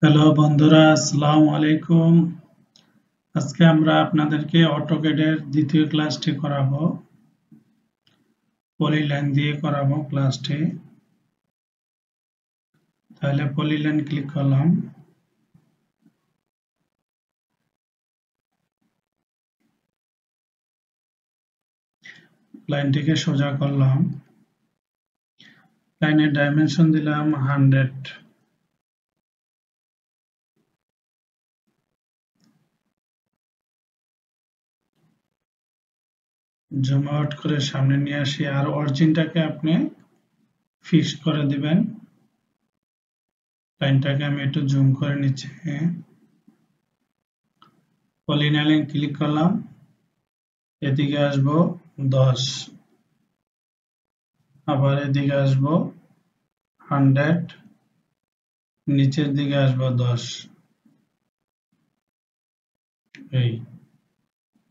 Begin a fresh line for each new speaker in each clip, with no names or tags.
Hello বন্ধুরা, আসসালামু আলাইকুম। আজকে আমরা আপনাদেরকে অটোক্যাডের দ্বিতীয় ক্লাসটি করাবো। পলিলাইন দিয়ে করাবো ক্লাসটি। তাহলে পলিলাইন ক্লিক করলাম। লাইনটিকে সোজা করলাম। লাইনের ডাইমেনশন দিলাম 100। জুম আউট করে সামনে নিয়ে আসি, আর অরিজিনটাকে আপনি ফিক্স করে দিবেন। লাইনটাকে আমি একটু জুম করে নিচ্ছি। পলিলাইন ক্লিক করলাম, এদিকে আসবো 10, আবার এদিকে আসবো 100, নিচের দিকে আসবো 10।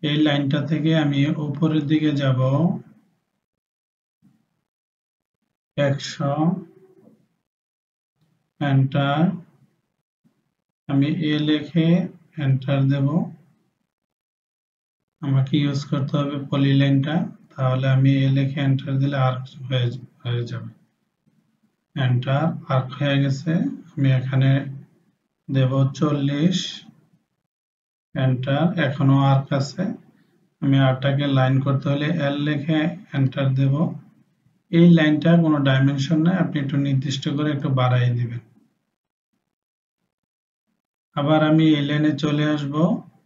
এই লাইনটা থেকে আমি উপরের দিকে যাব 100, এন্টার। আমি এ লিখে এন্টার দেব। আমাকে ইউজ করতে হবে পলিলাইনটা, তাহলে আমি এ লিখে এন্টার দিলে আর্ক হয়ে যাবে। এন্টার, আর্ক হয়ে গেছে। আমি এখানে দেব 40, এন্টার। এখনো আর্ক আছে। আমি আর্কটাকে লাইন করতে হলে এল লিখে এন্টার দেব। এই লাইনটা কোনো ডাইমেনশন নাই, আপনি একটু নির্দিষ্ট করে একটু বাড়াই দিবেন। আবার আমি এই লাইনে চলে আসব,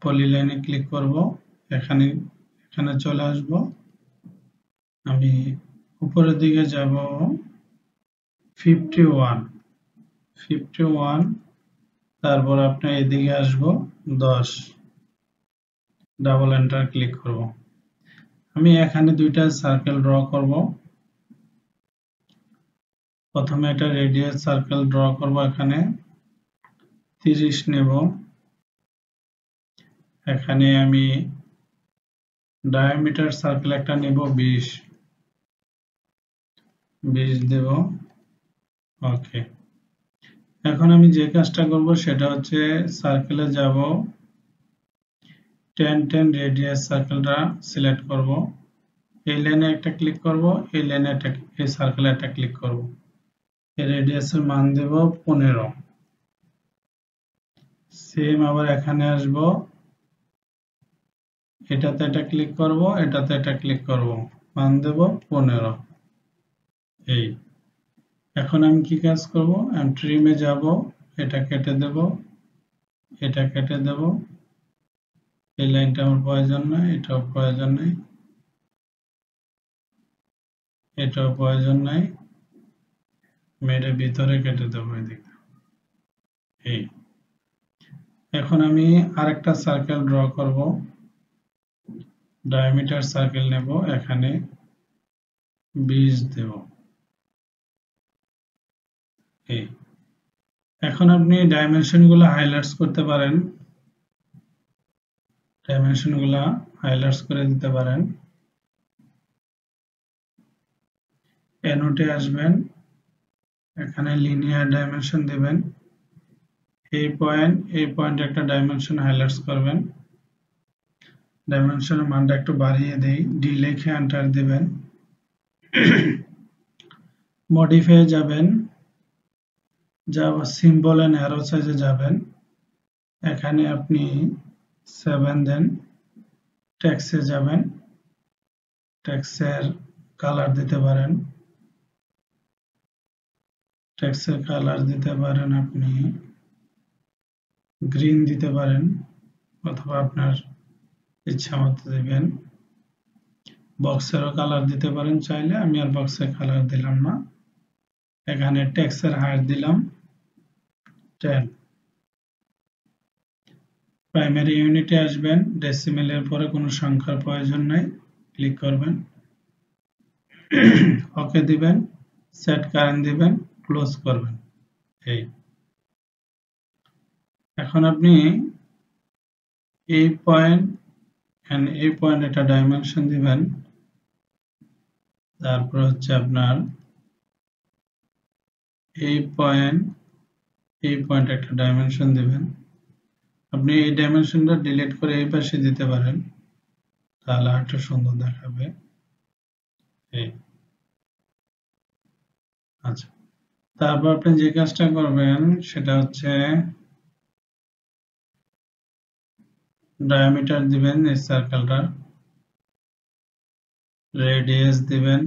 পলিলাইনে ক্লিক করব, এখানে চলে আসব। আমি উপরের দিকে যাব 51, তারপর আপনার এদিকে আসব 10, ডাবল এন্টার ক্লিক করব। আমি এখানে দুইটা সার্কেল ড্র করব। প্রথমে একটা রেডিয়াস সার্কেল ড্র করব, এখানে 30 নেব। এখানে আমি ডায়ামিটার সার্কেল একটা নেব 20 দেব। ওকে। এখন আমি যে কাজটা করব সেটা হচ্ছে সার্কেলে যাব, 10 রেডিয়াস সার্কেলটা সিলেক্ট করব। এই লাইনে একটা ক্লিক করব, এই লাইনে একটা, এই সার্কেলে একটা ক্লিক করব। এই রেডিয়াসের মান দেব 15। সেম আবার এখানে আসব, এটাতে একটা ক্লিক করব, এটাতে একটা ক্লিক করব, মান দেব 15। এই এখন আমি কি কাজ করব, আমি ট্রিমে যাব, এটা কেটে দেব, এটা কেটে দেব। এই লাইনটা আমার প্রয়োজন নয়, এটাও প্রয়োজন নেই, এটাও প্রয়োজন নাই। মেরে ভিতরে কেটে দেবো এদিকে। এই এখন আমি আরেকটা সার্কেল ড্র করব, ডায়ামিটার সার্কেল নেব, এখানে 20 দেব। এই এখন আপনি ডাইমেনশনগুলো হাইলাইটস করতে পারেন, ডাইমেনশনগুলো হাইলাইটস করে দিতে পারেন। নোটে আসবেন, এখানে লিনিয়ার ডাইমেনশন দিবেন। এই পয়েন্ট একটা ডাইমেনশন হাইলাইটস করবেন। ডাইমেনশনের মানটা একটু বাড়িয়ে দেই, ডি লিখে এন্টার দিবেন। মডিফাই যাবেন, সিম্বল এন্ড অ্যারো সাইজে যাবেন। এখানে আপনি 7 দেন। টেক্সটে যাবেন, টেক্সটের কালার দিতে পারেন, টেক্সটের কালার দিতে পারেন আপনি গ্রিন দিতে পারেন, অথবা আপনার ইচ্ছা মতো দিবেন। বক্সেরও কালার দিতে পারেন চাইলে, আমি আর বক্সের কালার দিলাম না। এখানে টেক্সটের হাইট দিলাম 10। প্রাইমারি ইউনিটে আসবেন, ডেসিমেলের পরে কোনো সংখ্যার প্রয়োজন নাই, ক্লিক করবেন, ওকে দিবেন, সেট কারেন্ট দিবেন, ক্লোজ করবেন। এই এখন আপনি এই পয়েন্ট এন্ড এই পয়েন্ট একটা ডাইমেনশন দিবেন। তারপর হচ্ছে আপনার এই পয়েন্ট এই পয়েন্টে একটা ডাইমেনশন দিবেন। আপনি এই ডাইমেনশনটা ডিলিট করে এই পাশে দিতে পারেন, তাহলে আরেকটু সুন্দর দেখাবে। এই আচ্ছা, তারপর আপনি যে কাজটা করবেন সেটা হচ্ছে ডায়ামিটার দিবেন এই সার্কেলটার, রেডিয়াস দিবেন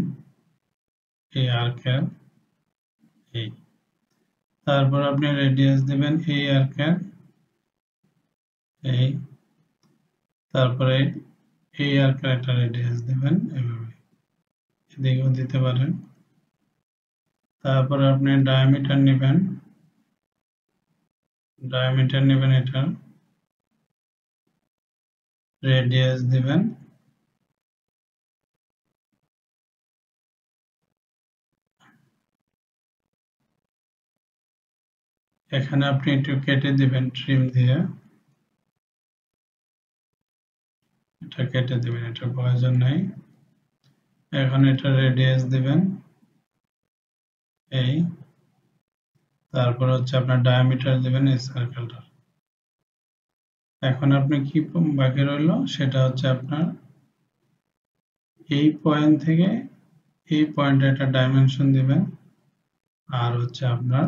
এই আর্কের, এই তারপর আপনি রেডিয়াস দিবেন এই আর্কের, এই তারপরে এই আর্কের একটা রেডিয়াস দিবেন এইভাবে, এদিকেও দিতে পারেন। তারপর আপনি ডায়ামিটার নেবেন, এটা রেডিয়াস দিবেন, এখানে আপনি একটু কেটে দিবেন ট্রিম দিয়ে, এটা কেটে দিবেন, এটা প্রয়োজন নাই। এখন এটা রেডিয়াস দিবেন এই, তারপর হচ্ছে আপনার ডায়ামিটার দিবেন এই সার্কেলটা। এখন আপনি কি বাকি রইল সেটা হচ্ছে আপনার এই পয়েন্ট থেকে এই পয়েন্টে একটা ডাইমেনশন দিবেন, আর হচ্ছে আপনার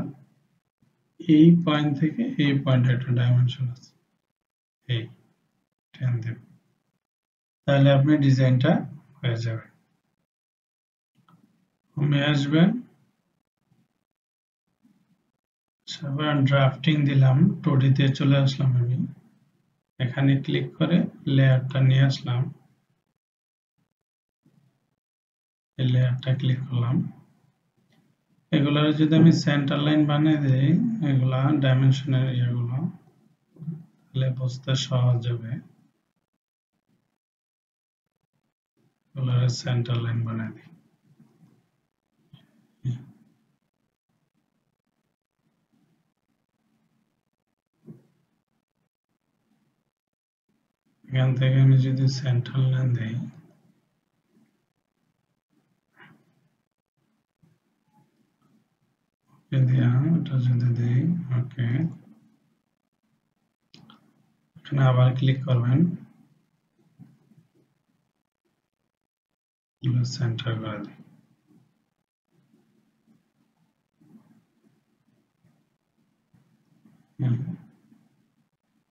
এই পয়েন্ট থেকে এই পয়েন্টে একটা ডাইমেনশন আছে, এই 10 দিবেন, তাহলে আপনি ডিজাইনটা হয়ে যাবে। হোমে আসবেন, তারপর ড্রাফটিং দিলাম, 2D তে চলে আসলাম আমি, এখানে ক্লিক করে লেয়ারটা নিয়ে আসলাম, এই লেয়ারটা ক্লিক করলাম। এগুলোর যদি আমি সেন্টার লাইন বানিয়ে দিই, এগুলা ডাইমেনশনের এগুলো, তাহলে বুঝতে সহজ হবে। এগুলোর সেন্টার লাইন বানিয়ে দিই, এখান থেকে আমি যদি সেন্টার লাইন দিই, ওটা যদি দিই, ওকে, এখানে আবার ক্লিক করবেন, সেন্টার করে দিই,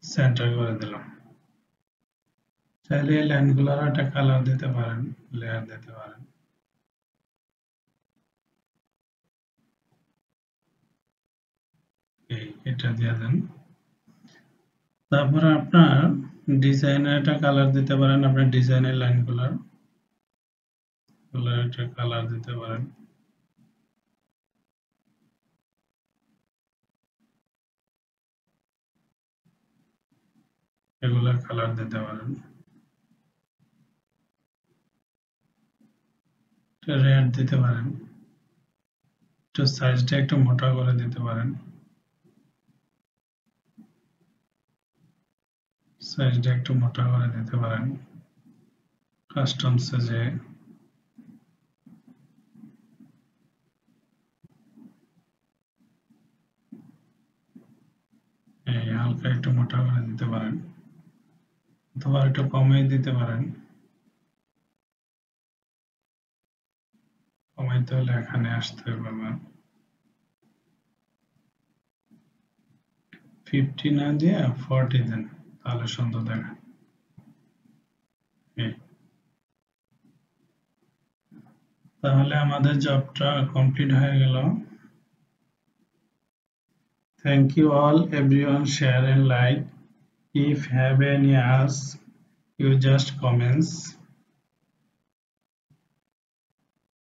সেন্টার করে দিলাম। চাইলে এই লাইনগুলোর একটা কালার দিতে পারেন, লেয়ার দিতে পারেন। এটা দিয়ে দেন। তারপরে আপনার ডিজাইনের একটা কালার দিতে পারেন, আপনার ডিজাইনের লাইনগুলোর একটা কালার দিতে পারেন। এগুলোর কালার দিতে পারেন, রেড দিতে পারেন, একটু সাইজটা একটু মোটা করে দিতে পারেন, সাইজটা একটু মোটা করে দিতে পারেন। কাস্টম সাইজে হালকা একটু মোটা করে দিতে পারেন, অথবা একটু কমিয়ে দিতে পারেন। কমাইতে হলে এখানে আসতে হবে আমার 50 না দিয়ে 40 দেন, তাহলে সুন্দর দেখা। তাহলে আমাদের জবটা কমপ্লিট হয়ে গেল। Thank you all everyone, share and like. If have any ask, you just comments.